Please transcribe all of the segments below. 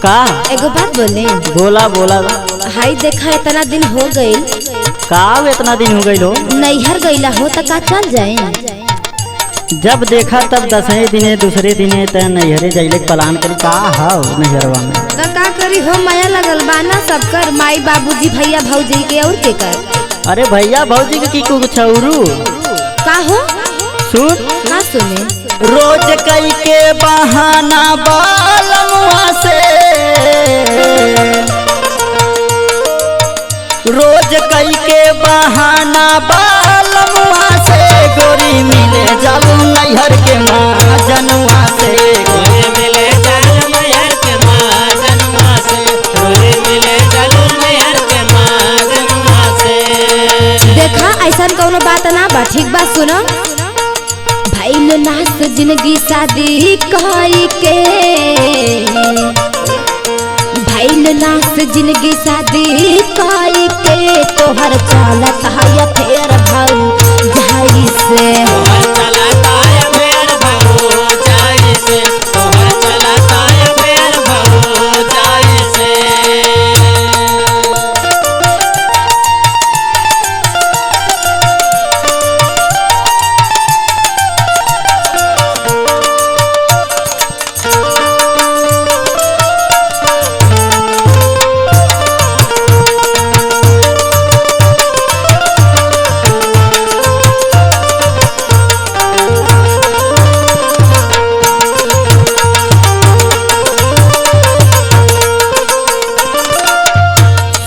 का एगो बात बोले। बोला बोला। हाई देखा इतना दिन हो गई। का इतना दिन हो गई हो? नैहर गईला हो तो का चल जाए। जब देखा तब 10वें दिने दूसरे दिने त नैहरे जाइले प्लान करी का हाउ नैहरवा में। तो का करी हो, माया लगल बाना सबकर, माई बाबूजी भैया भौजी के और के कर। अरे भैया भौजी के की कुछ औरू का हो सुन का सुने। रोज कई के बहाना बालमुआ से, रोज कई के बहाना बालमुआ से गोरी मिले जालू नैहर के माँ जनुआ से। गोरी मिले जालू नैहर के माँ जनुआ से, गोरी मिले जालू नैहर के माँ जनुआ से। देखा ऐसा कौनो बात ना बा, ठीक बात सुनो। भइल नास जिंदगी शादी कई के, भइल नास जिंदगी शादी कई के, तोहर चलत है फेर भाऊ जाई से। तोहर चलता है फेर भाऊ जाई से, तोहर चलता है फेर भाऊ जाई से।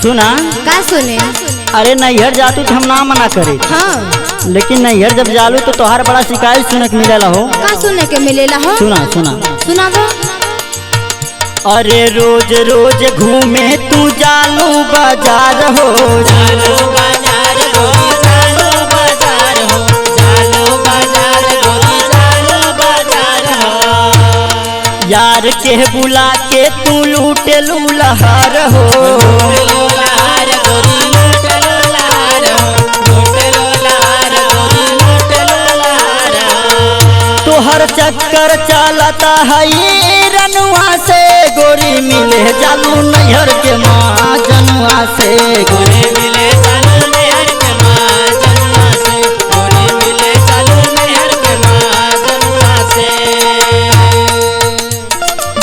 सुना का सुने। अरे नैहर जातू तो हम ना मना करे, हाँ लेकिन नैहर जब जालू तो तोहार बड़ा शिकायत सुने के मिलेला हो। का सुने के मिलेला हो। सुना सुना सुनाबो। अरे रोज रोज घूमे तू जालू बाजार हो, जालू बाजार गोरी जालू बाजार हो, जालू बाजार गोरी जालू बाजार हो। यार के बुला के तू लूटे लूलहार हो। लूटलूलहार गोरी लूटलूलहार हो, लूटलूलहार गोरी लूटलूलहार हो। तोहर चक्कर चलता है ये रनुआ से गोरी मिले जालू नैहर के माँ जनुआ से। गोरी मिले जालू नैहर के माँ जनुआ से, गोरी मिले जालू नैहर के माँ जनुआ से।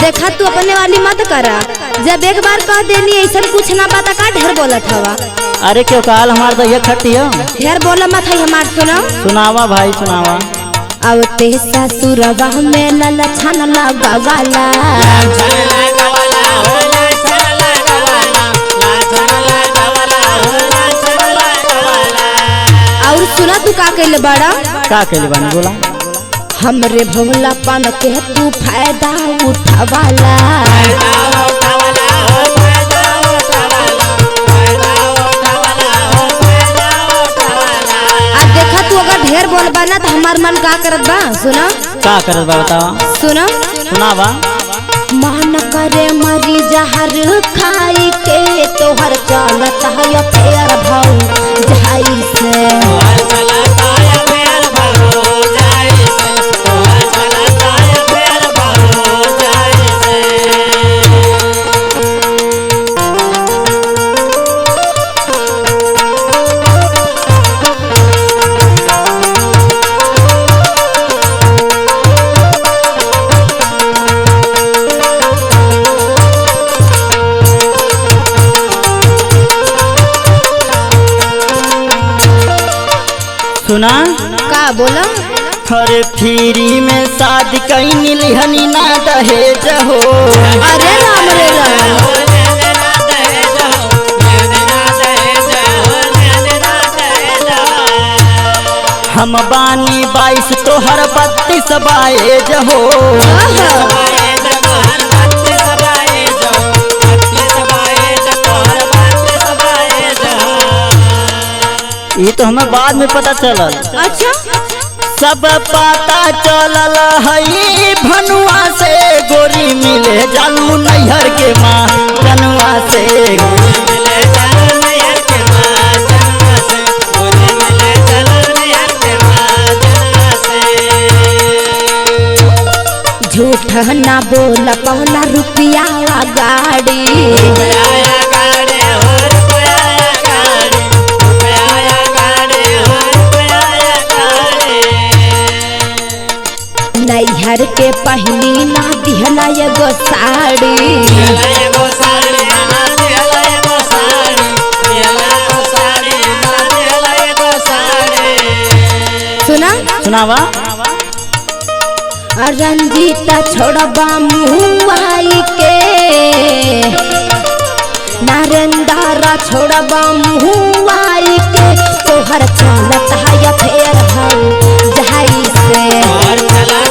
देखा तू अपने वाली मत करा, जब एक बार कह देनी ऐसा कुछ ना पता का ढेर बोलत हवा। अरे क्यों काल हमार तो ये खट्टी हो। ढेर बोला मत है हमार, सुनो। सुनावा भाई सुनावा। अब ते ससुरवा में ललछन लगावाला, लाछन लगावाला हो, लाछन लगावाला, लाछन लगावाला हो, लाछन लगावाला। और सुना तू का कहले बड़ा। का कहले बानी बोला। हमरे भोलापन के तू फायदा उठावाला। फायदा उठावाला हो, फायदा उठावाला, फायदा उठावाला हो, फायदा उठावाला। आ देखा तू अगर ढेर बोलबा ना तो हमार मन का करत बा, सुनो। का करत बा बतावा। सुनो। सुनावा। मान करे मरी जहर खाई के, तोहर चलत है फेर भाऊ जाई से। तोहर चलता है फेर भाऊ जाई से, तोहर चलता है फेर भाऊ जाई से। सुना का बोला। अरे फ्री में शादी कहीं लिहनी ना दहेज हो। अरे राम रे राम। हम बानी 22 तोहर 32 बाएज हो। ये तो हमें बाद में पता चलल। अच्छा सब पता चलल है भनुआ से गोरी मिले जालू नैहर के माँ जनुआ से। गोरी मिले जालू नैहर के माँ जनुआ से, गोरी मिले जालू नैहर के माँ जनुआ से। झूठ ना बोल पौला रुपया गाड़ी रुपया गाड़ी हो रुपया गाड़ी रुपया गाड़ी हो रुपया गाड़ी नैहर के पहली ना दिहला एगो साड़ी दिहला एगो साड़ी ना दिहला एगो साड़ी दिहला एगो साड़ी ना दिहला एगो साड़ी सुना सुनावा रंजीता छोड़बा मुआई के नरेंद्रा छोड़बा मुआई के तोहर चलत है फेर भाऊ जहाई से और चला